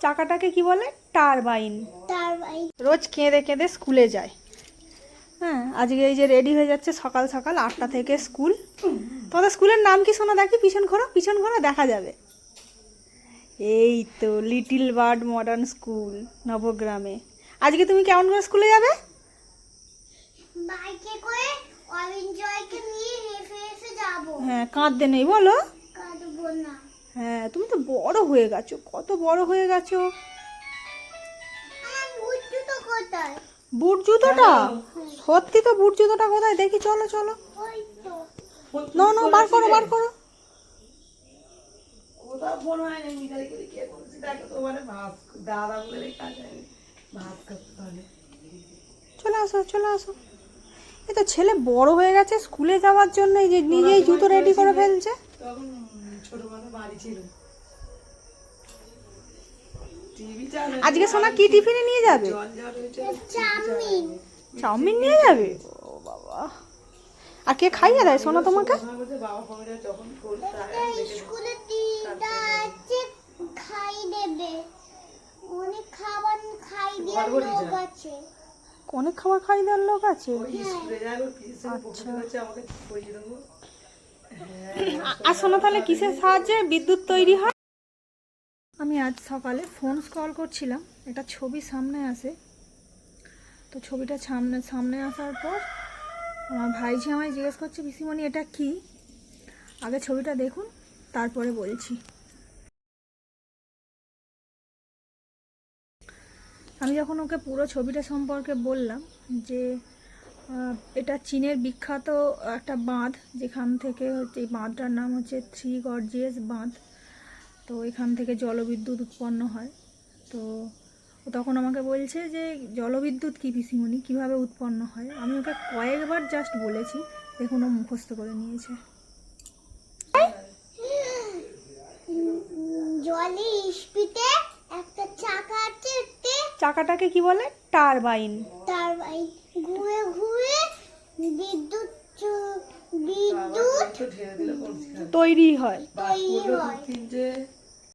চাকাটাকে কি বলে? Turbine. Turbine. রোজ কেঁদে কেঁদে স্কুলে যায়। হ্যাঁ, আজকে এই যে রেডি হয়ে যাচ্ছে সকাল সকাল 8টা থেকে স্কুল। তোমাদের স্কুলের নাম কি শোনা দেখি? পিছন ঘোরা দেখা যাবে। এই তো লিটল বার্ড মডার্ন স্কুল, নবগ্রামে। আজকে তুমি কেমন করে স্কুলে যাবে? বাইকে করে অরেঞ্জয়কে নিয়ে হেসে হেসে যাব। হ্যাঁ, কাঁদতে নেই বলো? কাঁদবো না। হ্যাঁ, তুমি তো বড় হয়ে গেছো, কত বড় হয়ে গেছো। আমার বুট জুতো কোথায়? বুট জুতোটা? সত্যি তো, বুট জুতোটা কোথায় দেখি? চলো চলো। ওই তো। নো নো, বার করো বার করো। কোথাও ফোন হয়নি, মিতালি করে কে বলছি দেখো তোমার ভাত দাদা বলে কাজ হয়নি, ভাত করতে পারে। চলে আসো চলে আসো। এই তো ছেলে বড় হয়ে গেছে, স্কুলে যাওয়ার জন্য এই যে নিজেই জুতো রেডি করে ফেলছে। তখন ছোট মানুষ বাড়ি ছিল, টিভি চালানো। আজকে সোনা কি টিফিনে নিয়ে যাবে? জল ঝড় হয়েছে, চাউমিন। চাউমিন নিয়ে যাবে? ও বাবা, আর কে খাইয়ে দেয় সোনা তোমাকে? বাবা ফোনে যখন করতে স্কুলে দিদা আছে, খাই দেবে। অনেক খাবার খাই দেওয়ার লোক আছে। অনেক খাবার খাইয়ে দেওয়ার লোক আছে? ওই স্কুলে যাবো পিছনে পকেটে করছে আমাকে পয়সা দেবো। আর শোনো, তাহলে কিসের সাহায্যে বিদ্যুৎ তৈরি হয়? আমি আজ সকালে ফোন স্ক্রল করছিলাম, একটা ছবি সামনে আসে। তো ছবিটা সামনে আসার পর আমার ভাইঝি আমায় জিজ্ঞেস করছে, পিসিমণি এটা কি? আগে ছবিটা দেখুন, তারপরে বলছি। আমি যখন ওকে পুরো ছবিটা সম্পর্কে বললাম যে এটা চীনের বিখ্যাত একটা বাঁধ, যেখান থেকে হচ্ছে এই বাঁধটার নাম হচ্ছে থ্রি গর্জিয়াস বাঁধ। তো এখান থেকে জলবিদ্যুৎ উৎপন্ন হয়। তো ও তখন আমাকে বলছে যে জলবিদ্যুৎ কী পিসিমণি, কীভাবে উৎপন্ন হয়? আমি ওকে কয়েকবার জাস্ট বলেছি, দেখুন ও মুখস্থ করে নিয়েছে। জলের স্পিডে একটা চাকা আছে, চাকাটাকে কি বলে? টারবাইন। টারবাইন। ঘুরে ঘুরে বিদ্যুৎ বিদ্যুৎ ঢেলে দিলে তৈরি হয়। তৈরি হয়। তিনটে